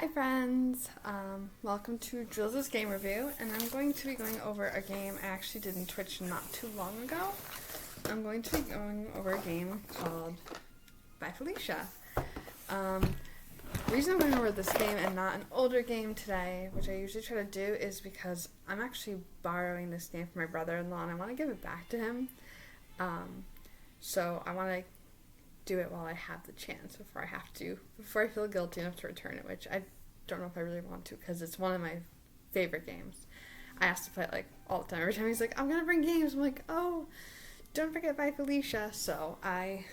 Hi friends, welcome to Jules' game review, and I'm going to be going over a game I actually did in Twitch not too long ago. I'm going to be going over a game called by Felicia. The reason I'm going over this game and not an older game today, which I usually try to do, is because I'm actually borrowing this game from my brother-in-law and I want to give it back to him. So I want to do it while I have the chance before I feel guilty enough to return it, which I don't know if I really want to because it's one of my favorite games. I ask to play it like all the time. Every time he's like, I'm gonna bring games, I'm like, oh, don't forget by Felicia. So I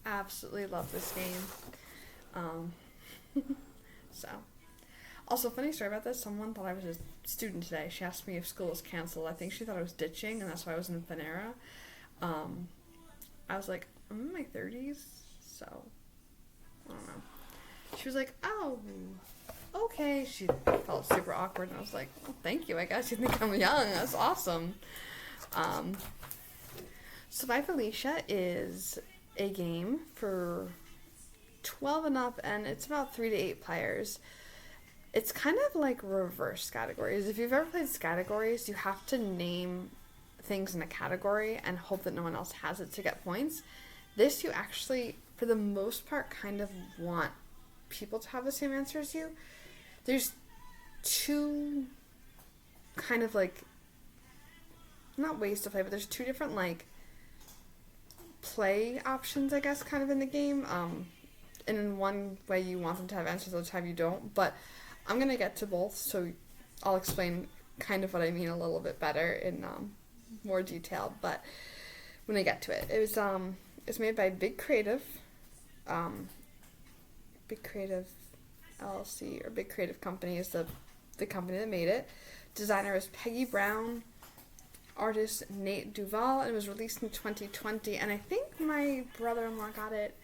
absolutely love this game. So also, funny story about this, someone thought I was a student today. She asked me if school was canceled. I think she thought I was ditching and that's why I was in Panera. I was like, I'm in my 30s, so I don't know. She was like, oh, okay. She felt super awkward, and I was like, well, thank you. I guess you think I'm young. That's awesome. So By Felicia is a game for 12 and up, and it's about 3 to 8 players. It's kind of like reverse categories. If you've ever played categories, you have to name things in a category and hope that no one else has it to get points. This, you actually, for the most part, kind of want people to have the same answer as you. There's two kind of like, not ways to play, but there's two different like play options, I guess, kind of in the game. And in one way you want them to have answers, the other time you don't. But I'm going to get to both, so I'll explain kind of what I mean a little bit better in more detail. But when I get to it, it's made by Big Creative LLC, or Big Creative Company is the company that made it. Designer is Peggy Brown, artist Nate Duval, and it was released in 2020, and I think my brother-in-law got it,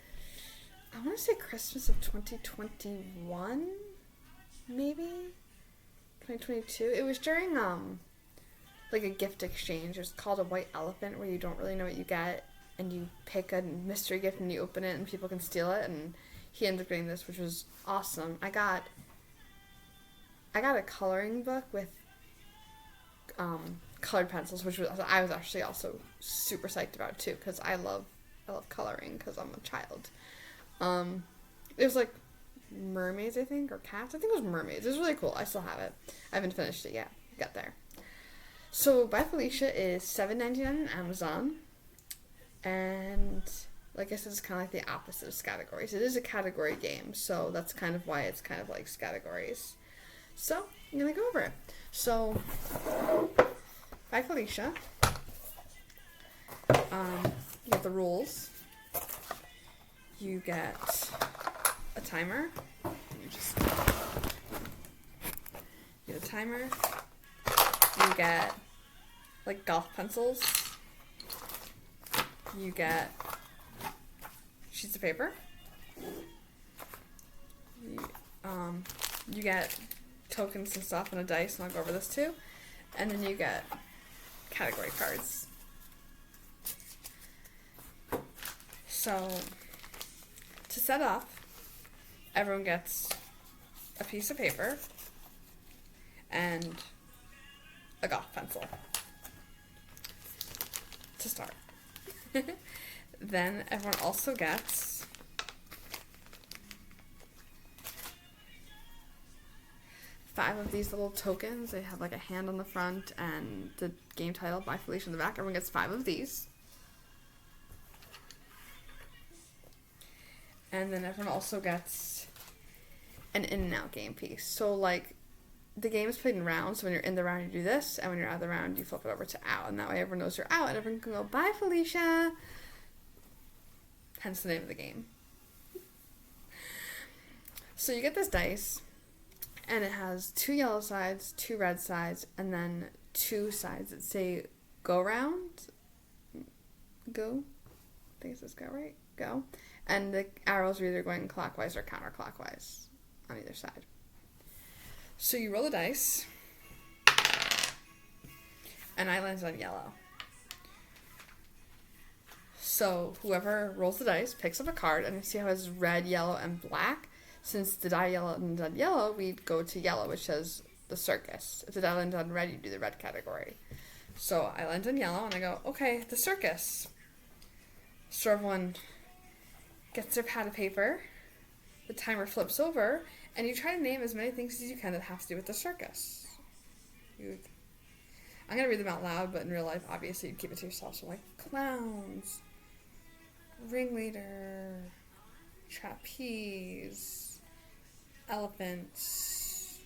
I want to say Christmas of 2021, maybe 2022. It was during like a gift exchange. It's called a white elephant, where you don't really know what you get and you pick a mystery gift and you open it and people can steal it, and he ended up getting this, which was awesome. I got a coloring book with colored pencils, which I was actually also super psyched about too, because I love coloring because I'm a child. It was like mermaids, I think, or cats. I think it was mermaids. It was really cool. I still have it. I haven't finished it yet. Got there. So By Felicia is $7.99 on Amazon, and like I said, it's kind of like the opposite of categories. It is a category game, so that's kind of why it's kind of like categories. So I'm gonna go over it. So By Felicia, you get the rules. You get a timer. You get a timer. You get like golf pencils. You get sheets of paper. You get tokens and stuff and a dice, and I'll go over this too. And then you get category cards. So to set up, everyone gets a piece of paper and a golf pencil to start. Then everyone also gets five of these little tokens. They have like a hand on the front and the game title By Felicia on the back. Everyone gets 5 of these. And then everyone also gets an in and out game piece. So like the game is played in rounds. So when you're in the round, you do this, and when you're out of the round, you flip it over to out, and that way everyone knows you're out, and everyone can go, bye Felicia. Hence the name of the game. So you get this dice, and it has 2 yellow sides, 2 red sides, and then 2 sides that say go round. Go. I think it says go, right? Go. And the arrows are either going clockwise or counterclockwise on either side. So you roll the dice, and I lands on yellow. So whoever rolls the dice picks up a card, and you see how it's red, yellow, and black. since did I yell and done yellow, we'd go to yellow, which says the circus. If did I land on red, you do the red category. So I land on yellow, and I go, okay, the circus. So everyone gets their pad of paper, the timer flips over, and you try to name as many things as you can that have to do with the circus. I'm going to read them out loud, but in real life, obviously, you'd keep it to yourself. So, like, clowns, ringleader, trapeze, elephants,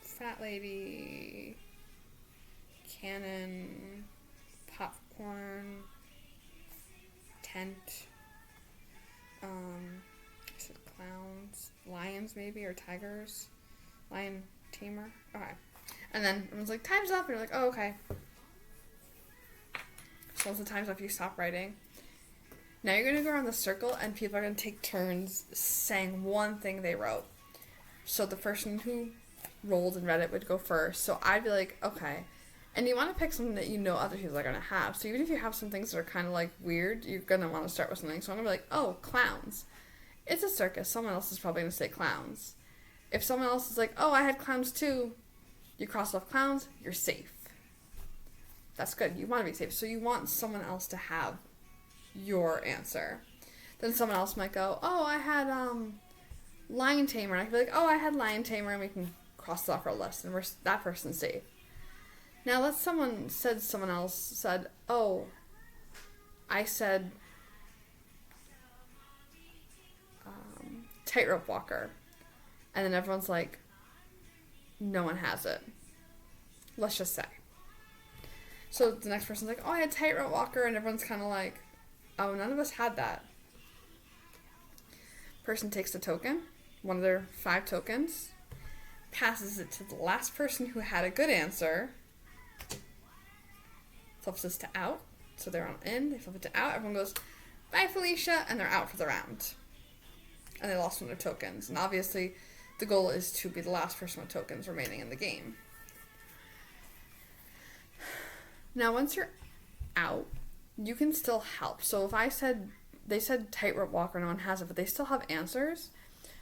fat lady, cannon, popcorn, tent, I said clowns, lions maybe, or tigers, lion tamer. Okay. And then everyone's like, time's up, and you're like, oh, okay. So once the time's up, you stop writing. Now you're going to go around the circle, and people are going to take turns saying one thing they wrote. So the person who rolled and read it would go first. So I'd be like, okay. And you want to pick something that you know other people are going to have. So even if you have some things that are kind of like weird, you're going to want to start with something. So I'm going to be like, oh, clowns. It's a circus. Someone else is probably going to say clowns. If someone else is like, oh, I had clowns too, you cross off clowns, you're safe. That's good. You want to be safe. So you want someone else to have your answer. Then someone else might go, oh, I had lion tamer. And I can be like, oh, I had lion tamer, and we can cross it off our list, and that person's safe. Now let's someone else said, oh, I said tightrope walker. And then everyone's like, no one has it. Let's just say. So the next person's like, oh, I had tightrope walker, and everyone's kind of like, oh, none of us had that. Person takes the token, one of their 5 tokens, passes it to the last person who had a good answer, flips this to out, so they're on in, they flip it to out, everyone goes, bye Felicia, and they're out for the round. And they lost one of their tokens, and obviously the goal is to be the last person with tokens remaining in the game. Now once you're out, you can still help. So if they said tightrope walker, no one has it, but they still have answers.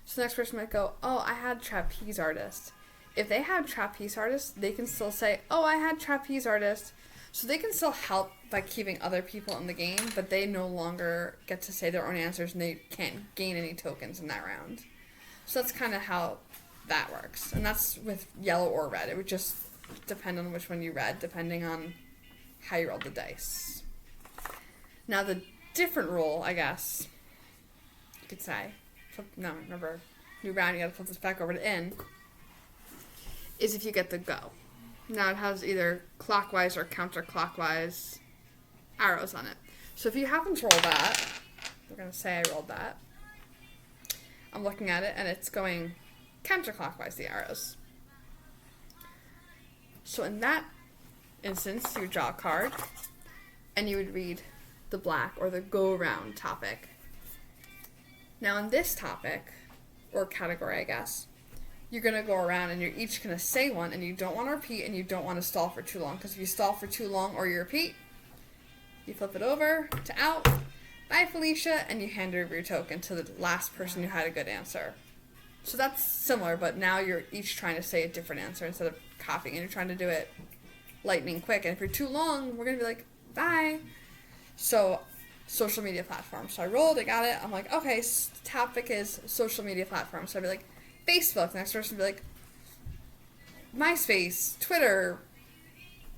So the next person might go, oh, I had trapeze artist. If they have trapeze artist, they can still say, oh, I had trapeze artist. So they can still help by keeping other people in the game, but they no longer get to say their own answers, and they can't gain any tokens in that round. So that's kind of how that works. And that's with yellow or red. It would just depend on which one you read, depending on how you rolled the dice. Now the different rule, I guess, you could say, remember, new round, you gotta flip this back over to in, is if you get the go. Now it has either clockwise or counterclockwise arrows on it. So if you happen to roll that, we're gonna say I rolled that, I'm looking at it and it's going counterclockwise, the arrows. So in that instance, you would draw a card and you would read the black or the go round topic. Now in this topic, or category I guess, you're going to go around and you're each going to say one, and you don't want to repeat and you don't want to stall for too long, because if you stall for too long or you repeat, you flip it over to out, bye Felicia, and you hand over your token to the last person who had a good answer. So that's similar, but now you're each trying to say a different answer instead of copying, and you're trying to do it lightning quick, and if you're too long, we're going to be like, bye. So, social media platform. So I rolled, I got it, I'm like, okay, topic is social media platform. So I'd be like, Facebook. The next person would be like, MySpace, Twitter,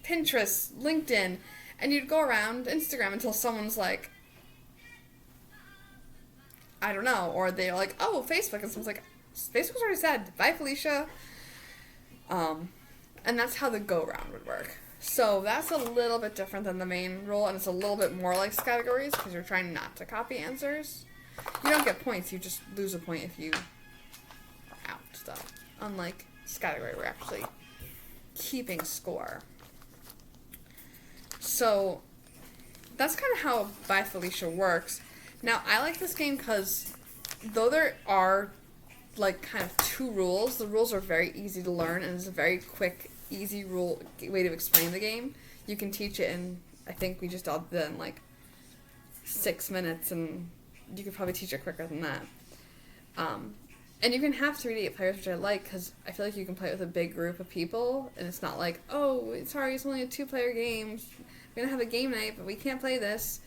Pinterest, LinkedIn, and you'd go around Instagram until someone's like, I don't know, or they're like, oh, Facebook, and someone's like, Facebook's already said, bye Felicia. And that's how the go round would work. So that's a little bit different than the main rule, and it's a little bit more like categories because you're trying not to copy answers. You don't get points, you just lose a point if you are out, though. Unlike category, we're actually keeping score. So that's kind of how Bye Felicia works. Now, I like this game because though there are like kind of 2 rules, the rules are very easy to learn, and it's a very quick, easy way to explain the game. You can teach it in, I think we just all did it in like 6 minutes, and you could probably teach it quicker than that. And you can have 3 to 8 players, which I like, because I feel like you can play with a big group of people, and it's not like, oh, sorry, it's only a 2-player game. We're going to have a game night, but we can't play this.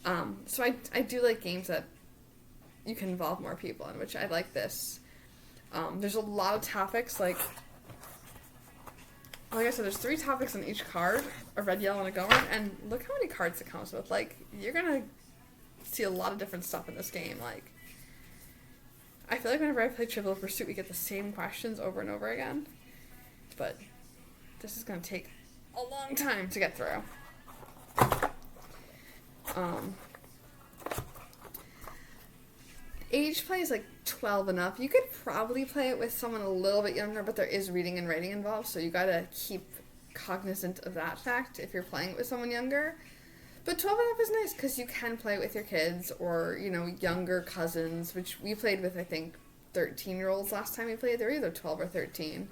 So I do like games that you can involve more people in, which I like this. There's a lot of topics, like I said, there's 3 topics on each card, a red, yellow, and a go around, and look how many cards it comes with. Like, you're going to see a lot of different stuff in this game. Like, I feel like whenever I play Trivial Pursuit, we get the same questions over and over again. But this is going to take a long time to get through. Age play is like 12 and up. You could probably play it with someone a little bit younger, but there is reading and writing involved, so you gotta keep cognizant of that fact if you're playing it with someone younger. But 12 and up is nice because you can play it with your kids or, younger cousins, which we played with, I think, 13-year-olds last time we played. They were either 12 or 13.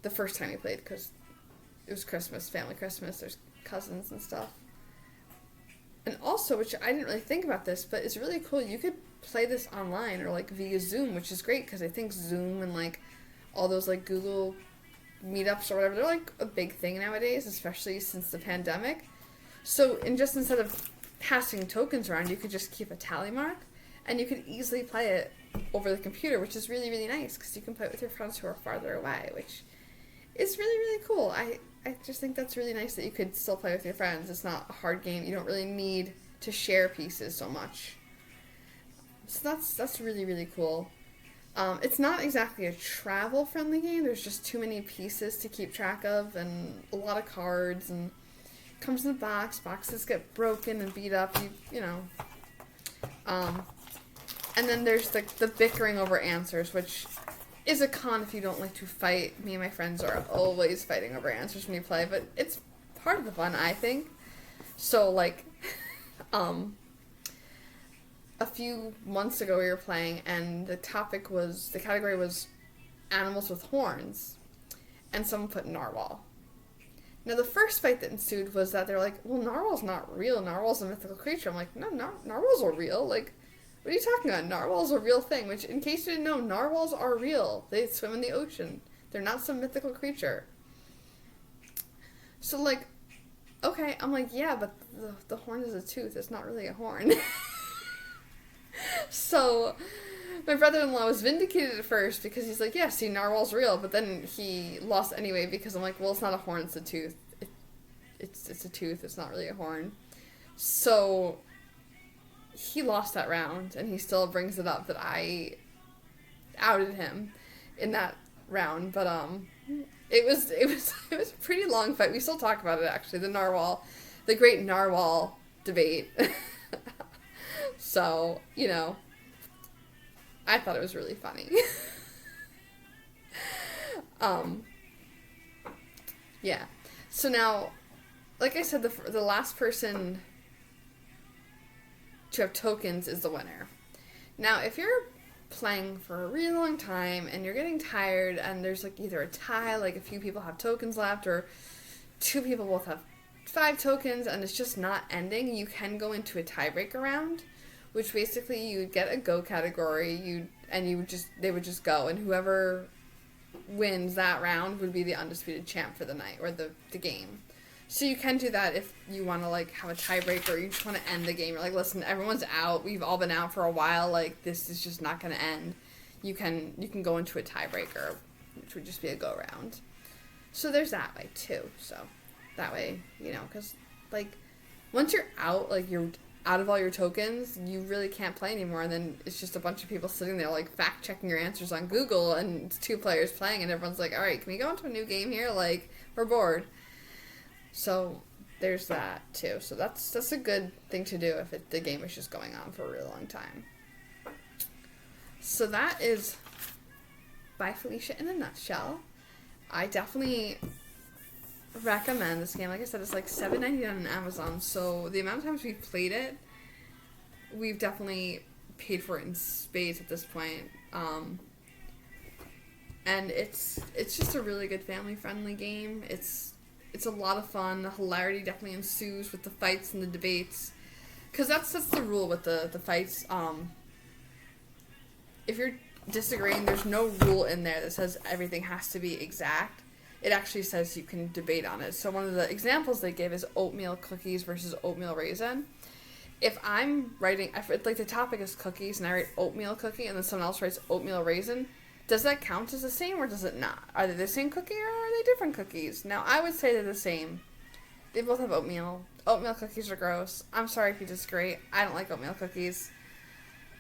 The first time we played, because it was Christmas, family Christmas, there's cousins and stuff. And also, which I didn't really think about this, but it's really cool, you could play this online or, via Zoom, which is great, because I think Zoom and, all those, Google meetups or whatever, they're, a big thing nowadays, especially since the pandemic. So, instead of passing tokens around, you could just keep a tally mark, and you could easily play it over the computer, which is really, really nice, because you can play it with your friends who are farther away, which is really, really cool. I just think that's really nice that you could still play with your friends. It's not a hard game. You don't really need to share pieces so much. So that's really, really cool. It's not exactly a travel-friendly game. There's just too many pieces to keep track of and a lot of cards. And it comes in a box. Boxes get broken and beat up. And then there's the bickering over answers, which is a con if you don't like to fight. Me and my friends are always fighting over answers when you play, but it's part of the fun, I think. So, a few months ago we were playing, and the category was animals with horns, and someone put narwhal. Now, the first fight that ensued was that they're like, well, narwhal's not real, narwhal's a mythical creature. I'm like, no, narwhals are real, what are you talking about? Narwhal's a real thing, which, in case you didn't know, narwhals are real. They swim in the ocean. They're not some mythical creature. So, okay, I'm like, yeah, but the horn is a tooth. It's not really a horn. So, my brother-in-law was vindicated at first because he's like, yeah, see, narwhal's real, but then he lost anyway because I'm like, well, it's not a horn, it's a tooth. It's a tooth, it's not really a horn. So he lost that round, and he still brings it up that I outed him in that round, but it was a pretty long fight. We still talk about it, actually, the great narwhal debate. So, I thought it was really funny. Yeah. So now, like I said, the last person to have tokens is the winner. Now, if you're playing for a really long time and you're getting tired and there's either a tie, a few people have tokens left, or 2 people both have 5 tokens and it's just not ending, you can go into a tiebreaker round, which basically you would get a go category, they would just go, and whoever wins that round would be the undisputed champ for the night or the game. So you can do that if you want to have a tiebreaker, or you just want to end the game. You're like, listen, everyone's out. We've all been out for a while. This is just not going to end. You can go into a tiebreaker, which would just be a go round. So there's that way too. So that way, because once you're out, you're out of all your tokens, you really can't play anymore. And then it's just a bunch of people sitting there fact checking your answers on Google, and it's 2 players playing, and everyone's like, all right, can we go into a new game here? We're bored. So there's that too. So that's a good thing to do if the game is just going on for a really long time. So that is by Felicia in a nutshell. I definitely recommend this game. Like I said, it's $7.99 on Amazon. So the amount of times we've played it, we've definitely paid for it in spades at this point. And it's just a really good family-friendly game. It's a lot of fun. The hilarity definitely ensues with the fights and the debates. Because that's the rule with the fights. if you're disagreeing, there's no rule in there that says everything has to be exact. It actually says you can debate on it. So one of the examples they give is oatmeal cookies versus oatmeal raisin. If I'm writing, if like the topic is cookies and I write oatmeal cookie and then someone else writes oatmeal raisin, does that count as the same or does it not? Are they the same cookie or are they different cookies? Now, I would say they're the same. They both have oatmeal. Oatmeal cookies are gross. I'm sorry if you disagree. I don't like oatmeal cookies.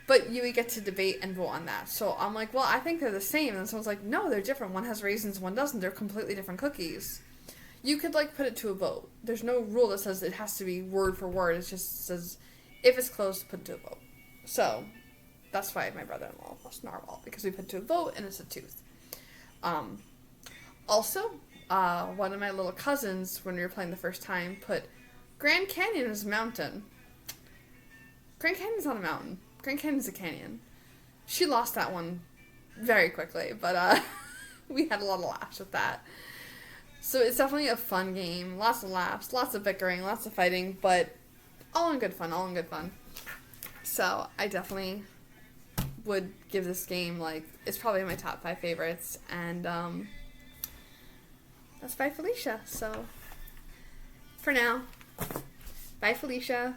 But you would get to debate and vote on that. So I'm like, well, I think they're the same. And someone's like, no, they're different. One has raisins, one doesn't. They're completely different cookies. You could, like, put it to a vote. There's no rule that says it has to be word for word. It just says, if it's close, put it to a vote. So that's why my brother-in-law lost narwhal, because we put it to a vote and it's a tooth. Also, one of my little cousins, when we were playing the first time, put Grand Canyon as a mountain. Grand Canyon's not a mountain. Grand Canyon's a canyon. She lost that one very quickly, but we had a lot of laughs with that. So it's definitely a fun game. Lots of laughs, lots of bickering, lots of fighting, but all in good fun, all in good fun. So I definitely would give this game, like, it's probably my top 5 favorites, and that's by Felicia. So for now, bye Felicia.